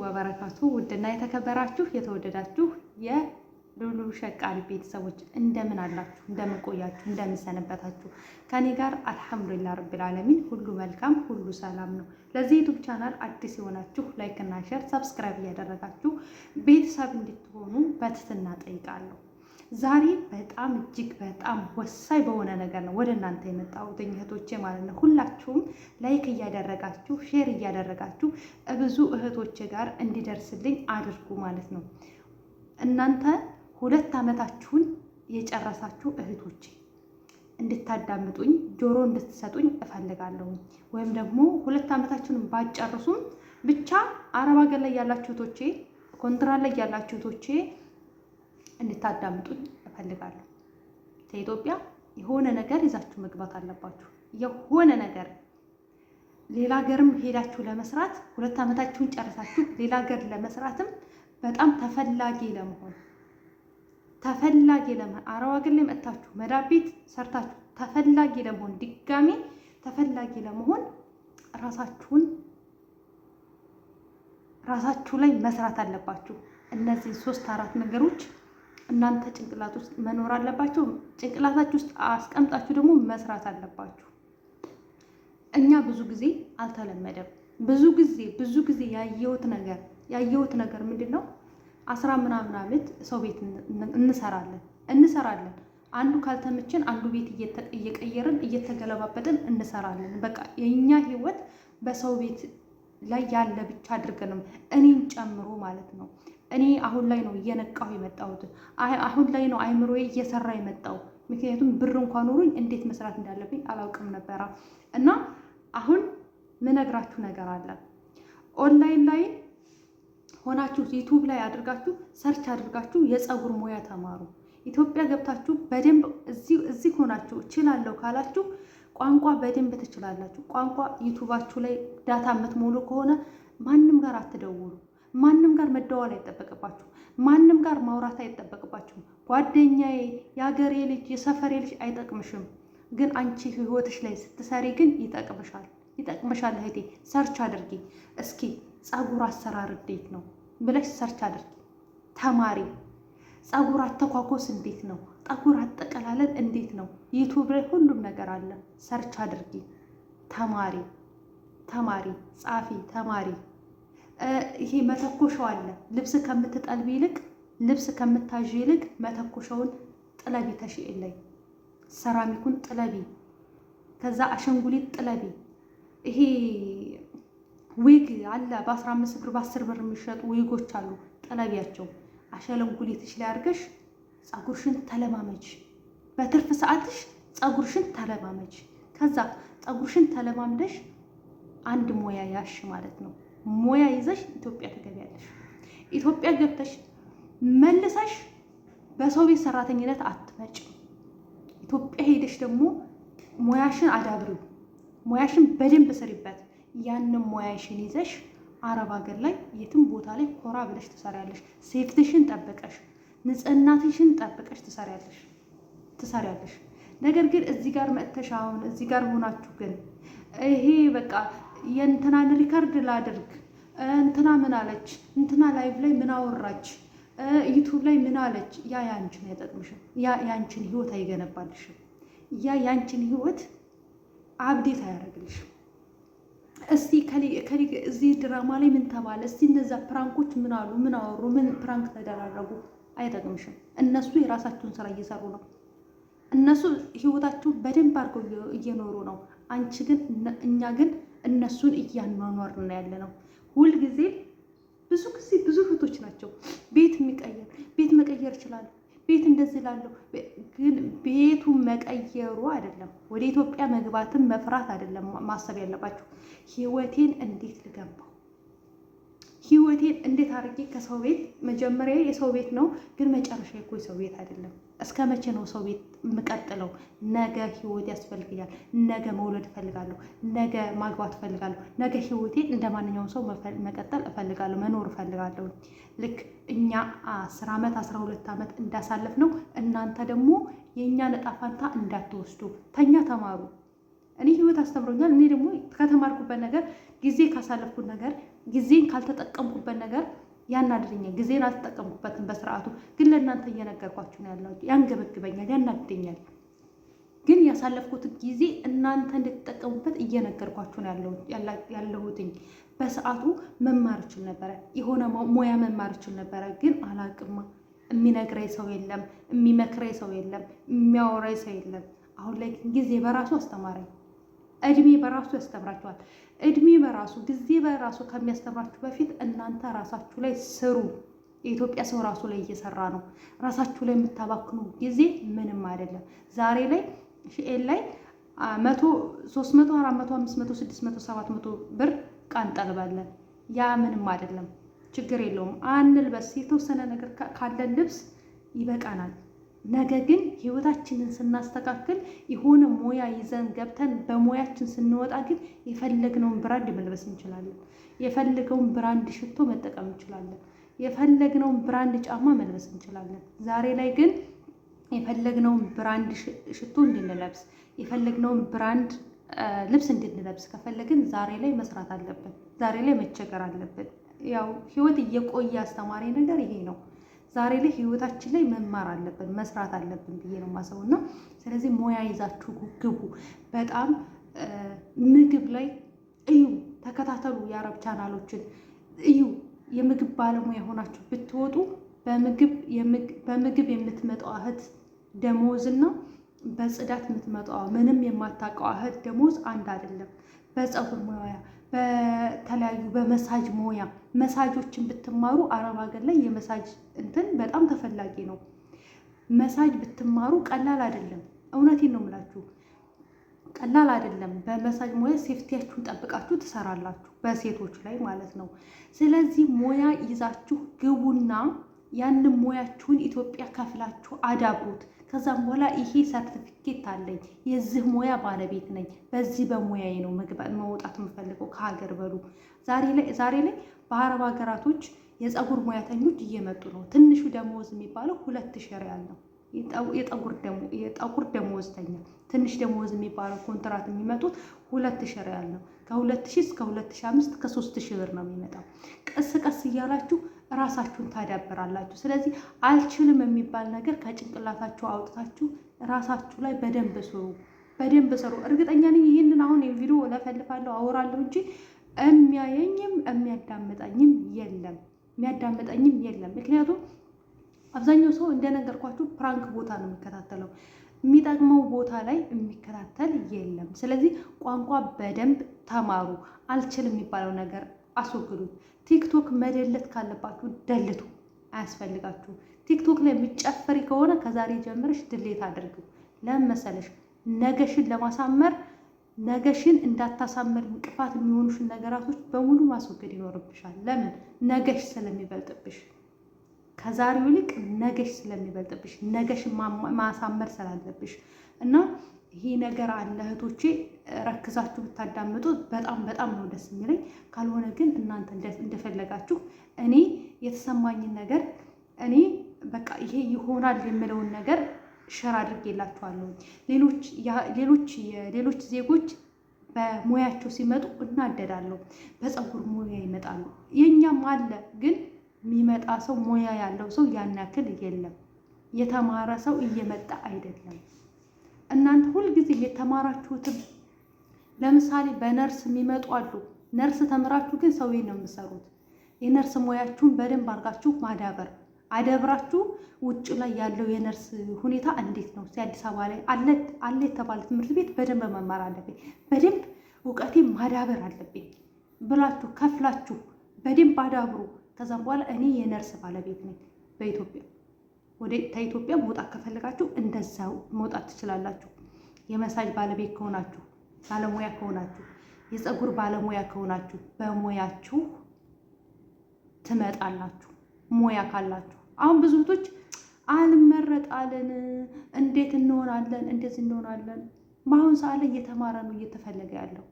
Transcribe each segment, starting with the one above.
ወበረካቱ ውድና የተከበራችሁ የተወደዳችሁ የሉሉ ሸቃሊ ቤተሰቦች እንደምን አላችሁ? እንደምን ቆያችሁ? እንደምን ሰነበታችሁ? ከኔ ጋር አልሐምዱሊላህ ረብል ዓለሚን ሁሉ መልካም፣ ሁሉ ሰላም ነው። ለዚህ ዩቲዩብ ቻናል አዲስ የሆናችሁ ላይክ እና ሼር፣ ሰብስክራይብ እያደረጋችሁ ቤተሰብ እንድትሆኑ በትህትና ጠይቃለሁ። ዛሬ በጣም እጅግ በጣም ወሳኝ በሆነ ነገር ነው ወደ እናንተ የመጣሁት እህቶቼ ማለት ነው። ሁላችሁም ላይክ እያደረጋችሁ ሼር እያደረጋችሁ ብዙ እህቶቼ ጋር እንዲደርስልኝ አድርጉ ማለት ነው። እናንተ 2 ዓመታችሁን የጨረሳችሁ እህቶቼ እንድታዳምጡኝ ጆሮ እንድትሰጡኝ እፈልጋለሁ። ወይም ደግሞ 2 ዓመታችሁን ባጨርሱም ብቻ አረብ ሀገር ላይ ያላችሁ እህቶቼ፣ ኮንትራት ላይ ያላችሁ እህቶቼ እንድታዳምጡኝ እፈልጋለሁ። ከኢትዮጵያ የሆነ ነገር ይዛችሁ መግባት አለባችሁ። የሆነ ነገር ሌላ ሀገርም ሄዳችሁ ለመስራት 2 ዓመታችሁን ጨርሳችሁ ሌላ ሀገር ለመስራትም በጣም ተፈላጊ ለመሆን አረብ ሀገር ላይ መጥታችሁ መዳብ ቤት ሰርታችሁ ተፈላጊ ለመሆን ድጋሜ ተፈላጊ ለመሆን ራሳችሁ ላይ መስራት አለባችሁ። እነዚህ 3-4 ነገሮች እናንተ ጭንቅላት ውስጥ መኖር አለባችሁ። ጭንቅላታችሁ ውስጥ አስቀምጣችሁ ደግሞ መስራት አለባችሁ። እኛ ብዙ ጊዜ አልተለመደም። ብዙ ጊዜ ያየሁት ነገር ምንድነው? 10 ምናምን ዓመት ሰው ቤት እንሰራለን። አንዱ ካልተመቸን አንዱ ቤት እየቀየርን እየተገለባበጥን እንሰራለን። በቃ የኛ ህይወት በሰው ቤት ላይ ያለ ብቻ አድርገን ነው፣ እኔን ጨምሮ ማለት ነው። እኔ አሁን ላይ ነው እየነቃሁ የመጣሁት። አሁን ላይ ነው አይምሮዬ እየሰራ የመጣው። ምክንያቱም ብር እንኳን ኖሮኝ እንዴት መስራት እንዳለብኝ አላውቅም ነበራ። እና አሁን ምነግራችሁ ነገር አለ። ኦንላይን ላይ ሆናችሁ ዩቲዩብ ላይ አድርጋችሁ ሰርች አድርጋችሁ የፀጉር ሙያ ተማሩ። ኢትዮጵያ ገብታችሁ በደንብ እዚህ ሆናችሁ እችላለሁ ካላችሁ ቋንቋ በደንብ ትችላላችሁ። ቋንቋ ዩቲዩባችሁ ላይ ዳታ የምትሞሉ ከሆነ ማንም ጋር አትደውሉ። ማንም ጋር መደዋል አይጠበቅባችሁ። ማንም ጋር ማውራት አይጠበቅባችሁም። ጓደኛዬ፣ የሀገሬ ልጅ፣ የሰፈሬ ልጅ አይጠቅምሽም። ግን አንቺ ህይወትሽ ላይ ስትሰሪ ግን ይጠቅምሻል። እህቴ ሰርች አድርጊ እስኪ። ፀጉር አሰራር እንዴት ነው ብለሽ ሰርች አድርጊ፣ ተማሪ። ፀጉር አተኳኮስ እንዴት ነው? ፀጉር አጠቀላለል እንዴት ነው? ዩቲዩብ ላይ ሁሉም ነገር አለ። ሰርች አድርጊ፣ ተማሪ፣ ጻፊ፣ ተማሪ። ይሄ መተኮሻው አለ። ልብስ ከምትጠልቢ ይልቅ ልብስ ከምታዥ ይልቅ መተኮሻውን ጥለቢ። ተሽኤል ላይ ሰራሚኩን ጥለቢ። ከዛ አሸንጉሊት ጥለቢ። ይሄ ዊግ አለ በ15 ብር በ10 ብር የሚሸጡ ዊጎች አሉ። ጥለቢያቸው። አሸንጉሊትሽ ላይ አድርገሽ ፀጉርሽን ተለማመጅ። በትርፍ ሰዓትሽ ፀጉርሽን ተለማመጅ። ከዛ ፀጉርሽን ተለማምደሽ አንድ ሙያ ያሽ ማለት ነው። ሙያ ይዘሽ ኢትዮጵያ ትገቢያለሽ። ኢትዮጵያ ገብተሽ መልሰሽ በሰው ቤት ሰራተኝነት አትመጭም። ኢትዮጵያ ሄደሽ ደግሞ ሙያሽን አዳብሪው። ሙያሽን በደንብ ስሪበት። ያንን ሙያሽን ይዘሽ አረብ ሀገር ላይ የትም ቦታ ላይ ኮራ ብለሽ ትሰሪያለሽ። ሴፍቲሽን ጠብቀሽ፣ ንጽህናትሽን ጠብቀሽ ትሰሪያለሽ። ነገር ግን እዚህ ጋር መጥተሽ አሁን እዚህ ጋር ሆናችሁ ግን ይሄ በቃ የእንትናን ሪከርድ ላድርግ፣ እንትና ምን አለች፣ እንትና ላይቭ ላይ ምን አወራች፣ ዩቲዩብ ላይ ምን አለች፣ ያ ያንቺን አይጠቅምሽም። ያ ያንቺን ህይወት አይገነባልሽም። ያ ያንቺን ህይወት አብዴት አያደርግልሽም። እስቲ እዚህ ድራማ ላይ ምን ተባለ፣ እስቲ እነዛ ፕራንኮች ምን አሉ፣ ምን አወሩ፣ ምን ፕራንክ ተደራረጉ፣ አይጠቅምሽም። እነሱ የራሳቸውን ስራ እየሰሩ ነው። እነሱ ህይወታቸውን በደንብ አድርገው እየኖሩ ነው። እኛ ግን እነሱን እያኗኗርን ያለ ነው። ሁልጊዜ ብዙ እህቶች ናቸው ቤት መቀየር ይችላሉ፣ ቤት እንደዚህ ላለሁ። ግን ቤቱን መቀየሩ አይደለም፣ ወደ ኢትዮጵያ መግባትን መፍራት አይደለም ማሰብ ያለባችሁ። ህይወቴን እንዴት ልገንባው፣ ህይወቴን እንዴት አድርጌ ከሰው ቤት መጀመሪያ የሰው ቤት ነው፣ ግን መጨረሻ እኮ የሰው ቤት አይደለም። እስከ መቼ ነው ሰው ቤት የምቀጥለው? ነገ ህይወት ያስፈልገኛል። ነገ መውለድ እፈልጋለሁ። ነገ ማግባት እፈልጋለሁ። ነገ ህይወቴን እንደ ማንኛውም ሰው መቀጠል እፈልጋለሁ፣ መኖር እፈልጋለሁ። ልክ እኛ 10 ዓመት 12 ዓመት እንዳሳለፍ ነው እናንተ ደግሞ የእኛ ዕጣ ፈንታ እንዳትወስዱ። ተኛ ተማሩ። እኔ ህይወት አስተምሮኛል። እኔ ደግሞ ከተማርኩበት ነገር ጊዜ ካሳለፍኩት ነገር ጊዜን ካልተጠቀምኩበት ነገር ያናድደኛል። ጊዜን አልተጠቀምኩበትም በስርዓቱ፣ ግን ለእናንተ እየነገርኳችሁ ነው ያለሁት። ያንገበግበኛል፣ ያናድደኛል። ግን ያሳለፍኩት ጊዜ እናንተ እንድትጠቀሙበት እየነገርኳችሁ ነው ያለሁትኝ። በሰዓቱ መማር እችል ነበረ፣ የሆነ ሙያ መማር እችል ነበረ፣ ግን አላቅማ። የሚነግረኝ ሰው የለም፣ የሚመክረኝ ሰው የለም፣ የሚያወራኝ ሰው የለም። አሁን ላይ ጊዜ በራሱ አስተማረኝ። እድሜ በራሱ ያስተምራችኋል። እድሜ በራሱ ጊዜ በራሱ ከሚያስተምራችሁ በፊት እናንተ ራሳችሁ ላይ ስሩ። የኢትዮጵያ ሰው ራሱ ላይ እየሰራ ነው። ራሳችሁ ላይ የምታባክኑ ጊዜ ምንም አይደለም። ዛሬ ላይ ሺኤል ላይ 100፣ 300፣ 400፣ 500፣ 600፣ 700 ብር ዕቃ እንጠልባለን። ያ ምንም አይደለም፣ ችግር የለውም። አንልበስ፣ የተወሰነ ነገር ካለን ልብስ ይበቃናል። ነገ ግን ህይወታችንን ስናስተካክል የሆነ ሙያ ይዘን ገብተን በሙያችን ስንወጣ ግን የፈለግነውን ብራንድ መልበስ እንችላለን። የፈለገውን ብራንድ ሽቶ መጠቀም እንችላለን። የፈለግነውን ብራንድ ጫማ መልበስ እንችላለን። ዛሬ ላይ ግን የፈለግነውን ብራንድ ሽቶ እንድንለብስ፣ የፈለግነውን ብራንድ ልብስ እንድንለብስ ከፈለግን ዛሬ ላይ መስራት አለብን። ዛሬ ላይ መቸገር አለብን። ያው ህይወት እየቆየ አስተማሪ ነገር ይሄ ነው። ዛሬ ላይ ህይወታችን ላይ መማር አለብን፣ መስራት አለብን ብዬ ነው የማስበው። እና ስለዚህ ሙያ ይዛችሁ ግቡ። በጣም ምግብ ላይ እዩ፣ ተከታተሉ፣ የአረብ ቻናሎችን እዩ። የምግብ ባለሙያ የሆናችሁ ብትወጡ በምግብ የምትመጣው እህት ደሞዝ እና በጽዳት የምትመጣው ምንም የማታውቀው እህት ደሞዝ አንድ አይደለም። በፀጉር ሙያ፣ በተለያዩ በመሳጅ ሙያ መሳጆችን ብትማሩ አረብ ሀገር ላይ የመሳጅ እንትን በጣም ተፈላጊ ነው። መሳጅ ብትማሩ ቀላል አይደለም። እውነቴን ነው የምላችሁ፣ ቀላል አይደለም። በመሳጅ ሙያ ሴፍቲያችሁን ጠብቃችሁ ትሰራላችሁ፣ በሴቶች ላይ ማለት ነው። ስለዚህ ሙያ ይዛችሁ ግቡና ያንን ሙያችሁን ኢትዮጵያ ከፍላችሁ አዳብሩት። ከዛም በኋላ ይሄ ሰርቲፊኬት አለኝ፣ የዚህ ሙያ ባለቤት ነኝ፣ በዚህ በሙያዬ ነው መውጣት የምፈልገው ከሀገር በሉ። ዛሬ ላይ በአረብ ሀገራቶች የፀጉር ሙያተኞች እየመጡ ነው። ትንሹ ደሞዝ የሚባለው 2000 ሪያል ነው። የጠጉር ደሞዝተኛ ትንሽ ደሞዝ የሚባለው ኮንትራት የሚመጡት 2000 ሪያል ነው። ከ2000 እስከ 2005 ከ3000 ብር ነው የሚመጣው። ቀስ ቀስ እያላችሁ ራሳችሁን ታዳብራላችሁ። ስለዚህ አልችልም የሚባል ነገር ከጭንቅላታችሁ አውጥታችሁ ራሳችሁ ላይ በደንብ ስሩ። እርግጠኛ ነኝ ይህንን አሁን የቪዲዮ ለፈልፋለሁ አወራለሁ እንጂ የሚያየኝም የሚያዳምጠኝም የለም። ምክንያቱም አብዛኛው ሰው እንደነገርኳችሁ ፕራንክ ቦታ ነው የሚከታተለው፣ የሚጠቅመው ቦታ ላይ የሚከታተል የለም። ስለዚህ ቋንቋ በደንብ ተማሩ። አልችልም የሚባለው ነገር አስወግዱት። ቲክቶክ መደለት ካለባችሁ ደልቱ፣ አያስፈልጋችሁ። ቲክቶክ ላይ የምትጨፍሪ ከሆነ ከዛሬ ጀምረሽ ድሌት አድርጊው። ለምን መሰለሽ? ነገሽን ለማሳመር ነገሽን እንዳታሳመር እንቅፋት የሚሆኑሽን ነገራቶች በሙሉ ማስወገድ ይኖርብሻል። ለምን? ነገሽ ስለሚበልጥብሽ፣ ከዛሬው ይልቅ ነገሽ ስለሚበልጥብሽ፣ ነገሽን ማሳመር ስላለብሽ እና ይሄ ነገር አለ እህቶቼ፣ ረክዛችሁ ብታዳምጡ በጣም ነው ደስ የሚለኝ። ካልሆነ ግን እናንተ እንደፈለጋችሁ እኔ የተሰማኝን ነገር እኔ በቃ ይሄ ይሆናል የምለውን ነገር ሸር አድርጌላችኋለሁ። ሌሎች ዜጎች በሙያቸው ሲመጡ እናደዳለሁ። በፀጉር ሙያ ይመጣሉ። የኛም አለ፣ ግን የሚመጣ ሰው ሙያ ያለው ሰው ያን ያክል የለም። የተማረ ሰው እየመጣ አይደለም። እናንተ ሁልጊዜ የተማራችሁትም ለምሳሌ በነርስ የሚመጡ አሉ። ነርስ ተምራችሁ ግን ሰው ነው የምትሰሩት። የነርስ ሙያችሁን በደንብ አድርጋችሁ አደብራችሁ ውጭ ላይ ያለው የነርስ ሁኔታ እንዴት ነው? አዲስ አበባ ላይ አለ የተባለ ትምህርት ቤት በደንብ መማር አለብኝ፣ በደንብ እውቀቴ ማዳበር አለብኝ ብላችሁ ከፍላችሁ በደንብ አዳብሩ። ከዛም በኋላ እኔ የነርስ ባለቤት ነኝ በኢትዮጵያ። ከኢትዮጵያ መውጣት ከፈለጋችሁ እንደዛው መውጣት ትችላላችሁ። የመሳጅ ባለቤት ከሆናችሁ፣ ባለሙያ ከሆናችሁ፣ የፀጉር ባለሙያ ከሆናችሁ በሙያችሁ ትመጣላችሁ። ሙያ ካላችሁ አሁን ብዙ እህቶች አልመረጣለን፣ እንዴት እንሆናለን፣ እንደዚህ እንሆናለን። በአሁን ሰዓት ላይ እየተማረ ነው እየተፈለገ ያለው።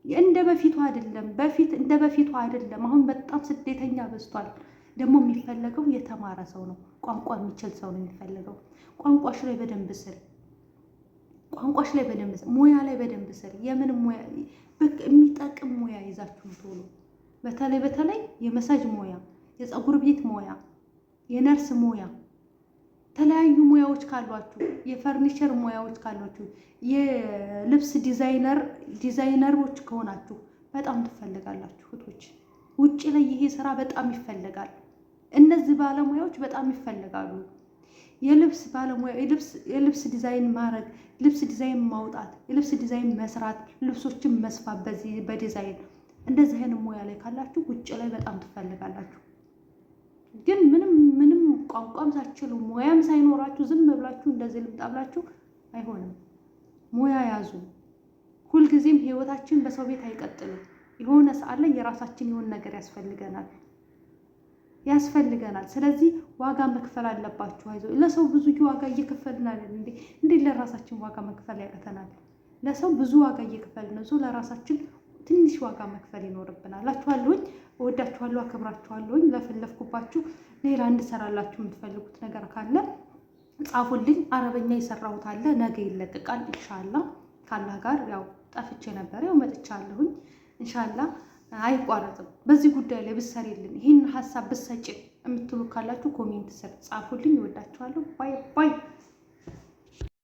እንደ በፊቱ አይደለም። እንደ በፊቱ አይደለም። አሁን በጣም ስደተኛ በዝቷል። ደግሞ የሚፈለገው የተማረ ሰው ነው። ቋንቋ የሚችል ሰው ነው የሚፈለገው። ቋንቋሽ ላይ በደንብ ስር፣ ሙያ ላይ በደንብ ስር። የምን ሙያ የሚጠቅም ሙያ ይዛችሁ ቶሎ በተለይ የመሳጅ ሙያ፣ የፀጉር ቤት ሙያ፣ የነርስ ሙያ፣ ተለያዩ ሙያዎች ካሏችሁ፣ የፈርኒቸር ሙያዎች ካሏችሁ፣ የልብስ ዲዛይነሮች ከሆናችሁ በጣም ትፈልጋላችሁ እህቶች። ውጭ ላይ ይሄ ስራ በጣም ይፈልጋል። እነዚህ ባለሙያዎች በጣም ይፈልጋሉ። የልብስ ባለሙያ፣ የልብስ ዲዛይን ማድረግ፣ ልብስ ዲዛይን ማውጣት፣ የልብስ ዲዛይን መስራት፣ ልብሶችን መስፋት በዲዛይን እንደዚህ አይነት ሙያ ላይ ካላችሁ ውጭ ላይ በጣም ትፈልጋላችሁ። ግን ምንም ቋንቋም ሳትችሉ ሙያም ሳይኖራችሁ ዝም ብላችሁ እንደዚህ ልምጣ ብላችሁ አይሆንም። ሙያ ያዙ። ሁልጊዜም ህይወታችን በሰው ቤት አይቀጥልም። የሆነ ሰዓት ላይ የራሳችን የሆነ ነገር ያስፈልገናል። ስለዚህ ዋጋ መክፈል አለባችሁ። አይዞ ለሰው ብዙ ዋጋ እየከፈልን አይደል እንዴ? እንዴት ለራሳችን ዋጋ መክፈል ያቀተናል? ለሰው ብዙ ዋጋ እየከፈልን ነው። ለራሳችን ትንሽ ዋጋ መክፈል ይኖርብናል። እላችኋለሁኝ። እወዳችኋለሁ፣ አከብራችኋለሁኝ። ለፈለፍኩባችሁ ሌላ እንድሰራላችሁ የምትፈልጉት ነገር ካለ ጻፉልኝ። አረበኛ የሰራሁት አለ፣ ነገ ይለቀቃል ኢንሻአላህ። ካላህ ጋር ያው ጠፍቼ ነበር፣ ያው መጥቻለሁኝ ኢንሻአላህ። አይቋረጥም። በዚህ ጉዳይ ላይ ብትሰሪልን፣ ይህን ሀሳብ ብትሰጪ የምትሉ ካላችሁ ኮሜንት ስር ጻፉልኝ። እወዳችኋለሁ። ባይ ባይ።